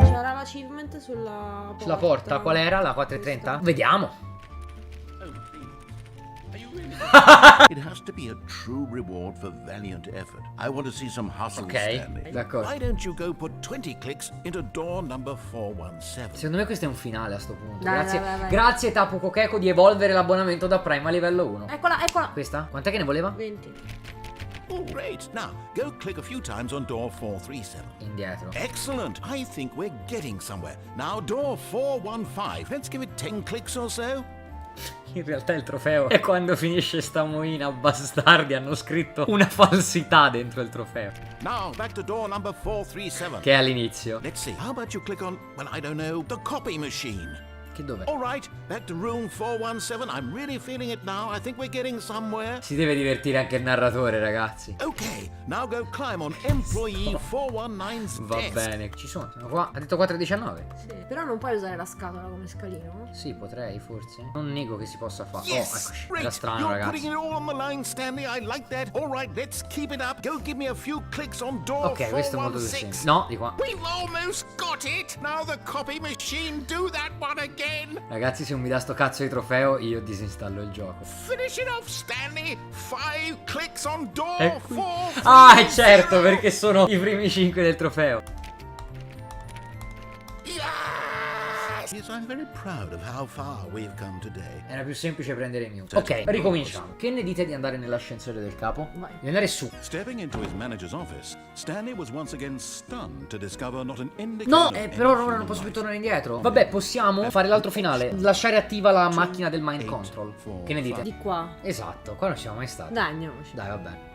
C'era l'achievement sulla porta. Sulla porta, qual era? La 430? Vediamo. It has to be a true reward for valiant effort. I want to see some hustle, Ok, Stanley. d'accordo. Why don't you go put 20 clicks into door number 417? Secondo me questo è un finale a sto punto. Dai, Grazie, vai. grazie Tapu Kokeko di evolvere l'abbonamento da Prime a livello 1. Eccola, eccola. Questa? Quant'è che ne voleva? 20. Oh, great. Now, go click a few times on door 437. Indietro. Excellent. I think we're getting somewhere. Now, door 415. Let's give it 10 clicks or so. In realtà il trofeo è quando finisce sta moina, bastardi, hanno scritto una falsità dentro il trofeo. Now, back to door number 437. Che è all'inizio. Let's see. How about you click on, well, I don't know, the copy machine. Che dove? All right, back to room 417. I'm really feeling it now. I think we're getting somewhere. Si deve divertire anche il narratore, ragazzi. Okay, now go climb on employee 419's Va desk. bene. Ci sono qua. Ha detto 419? Sì, però non puoi usare la scatola come scalino. Sì, potrei forse. Non nego che si possa fare. Yes, Oh, eccoci. great. Era strano, You're ragazzi. putting it all on the line, Stanley. I like that. All right, let's keep it up. Go give me a few clicks on door Ok, questo è molto più 416. semplice. No, di qua. We've almost got it. Now the copy machine. Do that one again. Ragazzi, se non mi dà sto cazzo di trofeo, io disinstallo il gioco. Finish it off, Stanley. 5 clicks on door Ecco. 4. Ah, è certo, perché sono i primi 5 del trofeo. Yes, I'm very proud of how far we've come today. Era più semplice prendere Mew. Ok, ricominciamo. Che ne dite di andare nell'ascensore del capo? Vai. Di andare su. Stepping into his manager's office, Stanley was once again stunned to discover not an indicator No, of any però ora human non posso più life. tornare indietro. Vabbè, possiamo fare l'altro finale. Lasciare attiva la macchina del mind 8, control. 4, Che ne dite? Di qua. Esatto, qua non siamo mai stati. Dai, andiamoci. Dai, vabbè.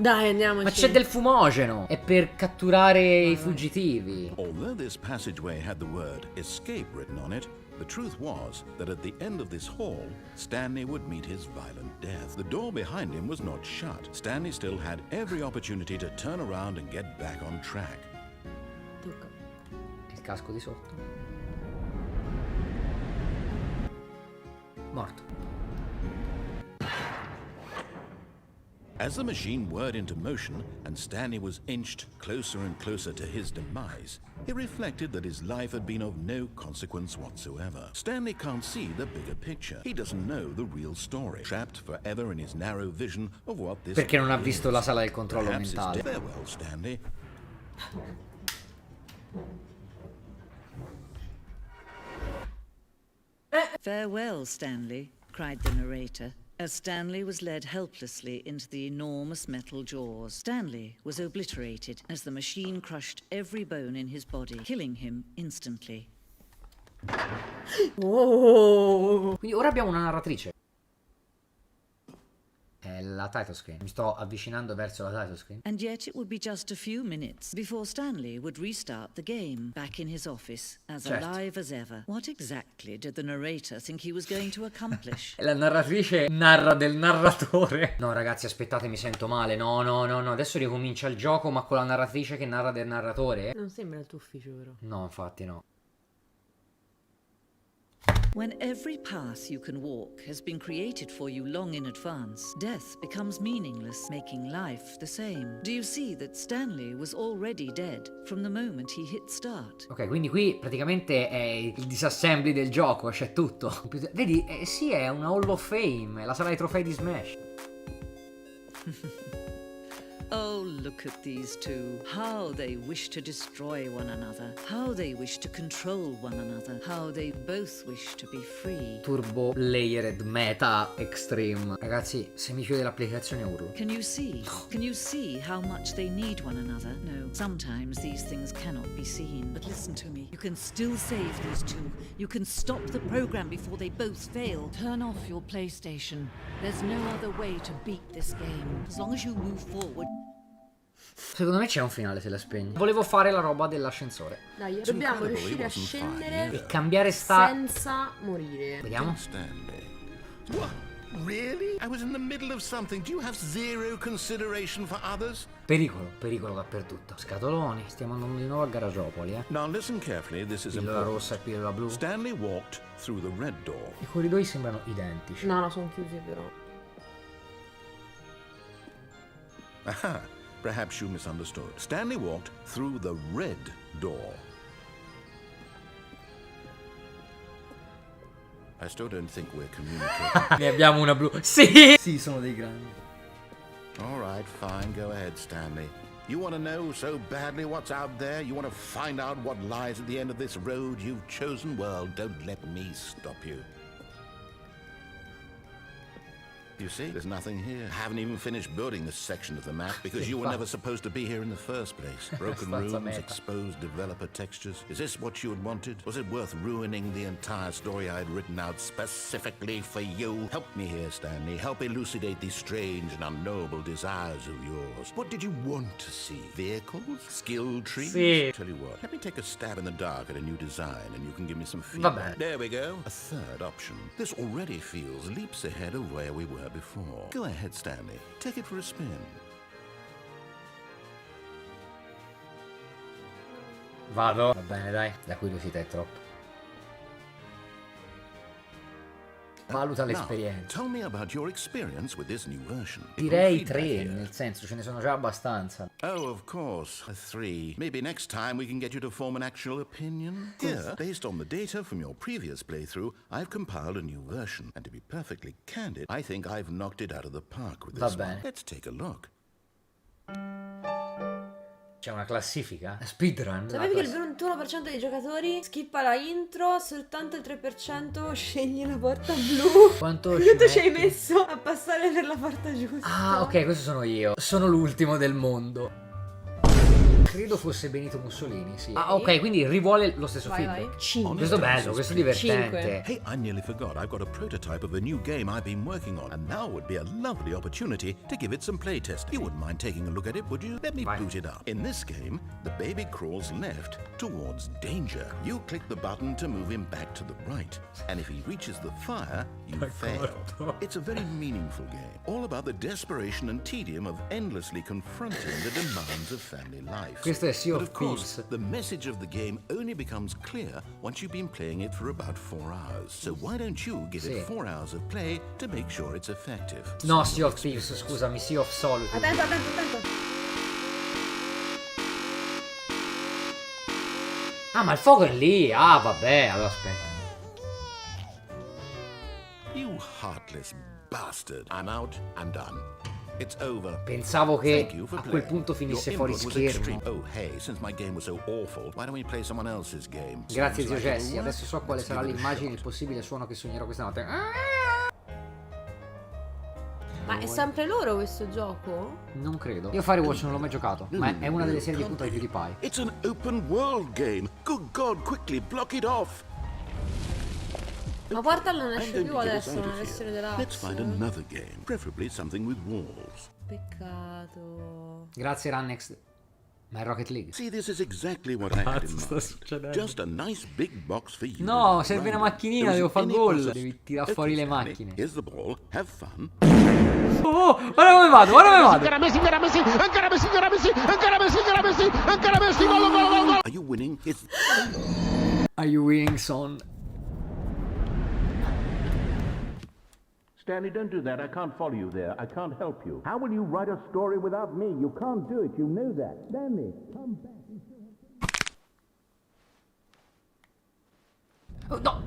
Dai, andiamoci. Ma c'è del fumogeno. È per catturare i fuggitivi. Although this passageway had the word escape written on it, the truth was that at the end of this hall, Stanley would meet his violent death. The door behind him was not shut. Stanley still had every opportunity to turn around and get back on track. Tocca. Il casco di sotto. Morto. As the machine whirred into motion and Stanley was inched closer and closer to his demise, he reflected that his life had been of no consequence whatsoever. Stanley can't see the bigger picture. He doesn't know the real story, trapped forever in his narrow vision of what this Perché non ha world visto is. la sala del controllo Perhaps it's mentale. farewell, Stanley. Farewell, Stanley, cried the narrator, as Stanley was led helplessly into the enormous metal jaws. Stanley was obliterated as the machine crushed every bone in his body, killing him instantly. Oh. Quindi ora abbiamo una narratrice. È la title screen. Mi sto avvicinando verso la title screen. And yet it would be just a few minutes before Stanley would restart the game, back in his office, as Certo. alive as ever. What exactly did the narrator think he was going to accomplish? La narratrice narra del narratore. No, ragazzi, aspettate, mi sento male. No. Adesso ricomincia il gioco, ma con la narratrice che narra del narratore. Non sembra il tuo ufficio, però. No, infatti no. When every path you can walk has been created for you long in advance, death becomes meaningless, making life the same. Do you see that Stanley was already dead from the moment he hit start? Ok, quindi qui praticamente è il disassembly del gioco, c'è tutto. Vedi, sì, è una Hall of Fame, è la sala dei trofei di Smash. Oh, look at these two. How they wish to destroy one another. How they wish to control one another. How they both wish to be free. Turbo Layered Meta Extreme. Ragazzi, se mi chiude l'applicazione urlo. Can you see? Can you see how much they need one another? No, sometimes these things cannot be seen. But listen to me. You can still save these two. You can stop the program before they both fail. Turn off your PlayStation. There's no other way to beat this game. As long as you move forward. Secondo me c'è un finale se la spegni. Volevo fare la roba dell'ascensore. Dai, dobbiamo riuscire a scendere E cambiare sta... senza morire. Vediamo. Stanley. What? Really? I was in the middle of something. Do you have zero consideration for others? Pericolo dappertutto. Scatoloni. Stiamo andando di nuovo a Garagiopoli, eh. Now listen carefully. This is Pillola important. rossa e pillola blu. Stanley walked through the red door. I corridoi sembrano identici. No, sono chiusi però. Aha. Perhaps you misunderstood. Stanley walked through the red door. I still don't think we're communicating. Ne abbiamo una blu. Sì! Sì, sono dei grandi. All right, fine. Go ahead, Stanley. You want to know so badly what's out there? You want to find out what lies at the end of this road you've chosen? Well, don't let me stop you. You see, there's nothing here. I haven't even finished building this section of the map because you were never supposed to be here in the first place. Broken rooms, exposed developer textures. Is this what you had wanted? Was it worth ruining the entire story I had written out specifically for you? Help me here, Stanley. Help elucidate these strange and unknowable desires of yours. What did you want to see? Vehicles? Skill trees? Sì. Tell you what, let me take a stab in the dark at a new design and you can give me some feedback. Vabbè. There we go. A third option. This already feels leaps ahead of where we were before. Go ahead, Stanley. Take it for a spin. Vado. Va bene, dai. La curiosità è troppo. Valuta Now, l'esperienza. tell me about your experience with this new version. Direi Feedback 3, here. nel senso ce ne sono già abbastanza. Oh, of course, a 3. Maybe next time we can get you to form an actual opinion. Here, based on the data from your previous playthrough, I've compiled a new version. And to be perfectly candid, I think I've knocked it out of the park with this Va one. bene. Let's take a look. C'è una classifica? Speedrun? Sapevi che il 21% dei giocatori skippa la intro, soltanto il 3% sceglie la porta blu. Quanto Quanto ci hai metti? messo a passare per la porta giusta? Ah, ok, questo sono io. Sono l'ultimo del mondo. Credo fosse Benito Mussolini, sì. Ah, ok, quindi rivuole lo stesso Vai, feedback. vai. 5. Questo è bello, questo è divertente. Hey, I nearly forgot. I've got a prototype of a new game I've been working on, and now would be a lovely opportunity to give it some playtesting. You wouldn't mind taking a look at it, would you? Let me Vai. boot it up. In this game, the baby crawls left towards danger. You click the button to move him back to the right, and if he reaches the fire, you fail. It's a very meaningful game, all about the desperation and tedium of endlessly confronting the demands of family life. Questo è Sea But of of course, Thieves. the message of the game only becomes clear once you've been playing it for about 4 hours. So why don't you give Sì. it 4 hours of play to make sure it's effective? No, Sea of Thieves, scusami, Sea of Solitude. Attento, attento, attento. Ah, ma il fuoco è lì. Ah, vabbè, allora aspetta. You heartless bastard. I'm out, I'm done. It's over. Pensavo Thank che you for a quel playing. punto finisse fuori Your input was schermo. extreme. Oh, hey, since my game was so awful, why don't we play someone else's game? Grazie, Seems zio like Jesse. it'll Adesso so work. quale Let's sarà give it a l'immagine e il shot. possibile suono che sognerò questa notte. Ma è sempre loro questo gioco? Non credo. Io Firewatch non l'ho mai giocato, ma è una delle serie di punta di PewDiePie. It's an open world game. Good God, quickly block it off. Ma Portal non I'm esce going più to get us adesso out nella of versione here. Let's find deluxe. another game, preferably something with walls. Peccato. Grazie Rannex. Ma è Rocket League. See, this is exactly what I had in sta mind. succedendo? Just a nice big box for you. No, serve una Right. macchinina, There devo isn't fare any gol. process. Devi tirare Okay, fuori le Stanley, macchine. Here's the ball. Have fun. Oh, guarda come vado, guarda come vado. Are you winning? It's Are you winning, son? Stanley, don't do that. I can't follow you there. I can't help you. How will you write a story without me? You can't do it. You know that. Stanley, come back. Oh, no.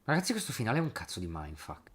Ragazzi, questo finale è un cazzo di mindfuck.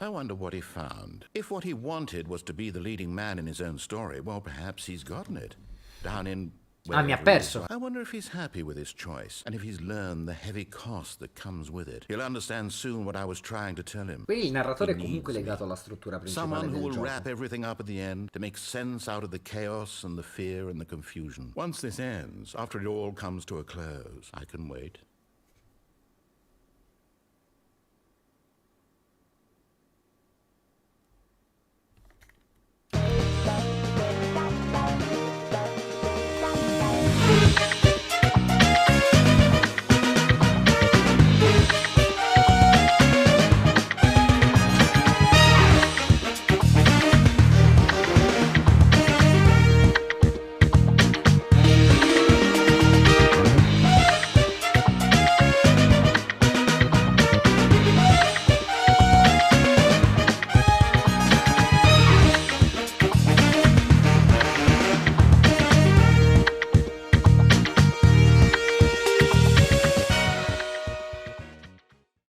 I wonder what he found. If what he wanted was to be the leading man in his own story, well, perhaps he's gotten it. Down in... Ah, mi ha wherever he perso. is. I wonder if he's happy with his choice, and if he's learned the heavy cost that comes with it. He'll understand soon what I was trying to tell him. Qui il narratore è He comunque needs me. legato alla struttura principale Someone who del will gioco. wrap everything up at the end to make sense out of the chaos and the fear and the confusion. Once this ends, after it all comes to a close, I can wait.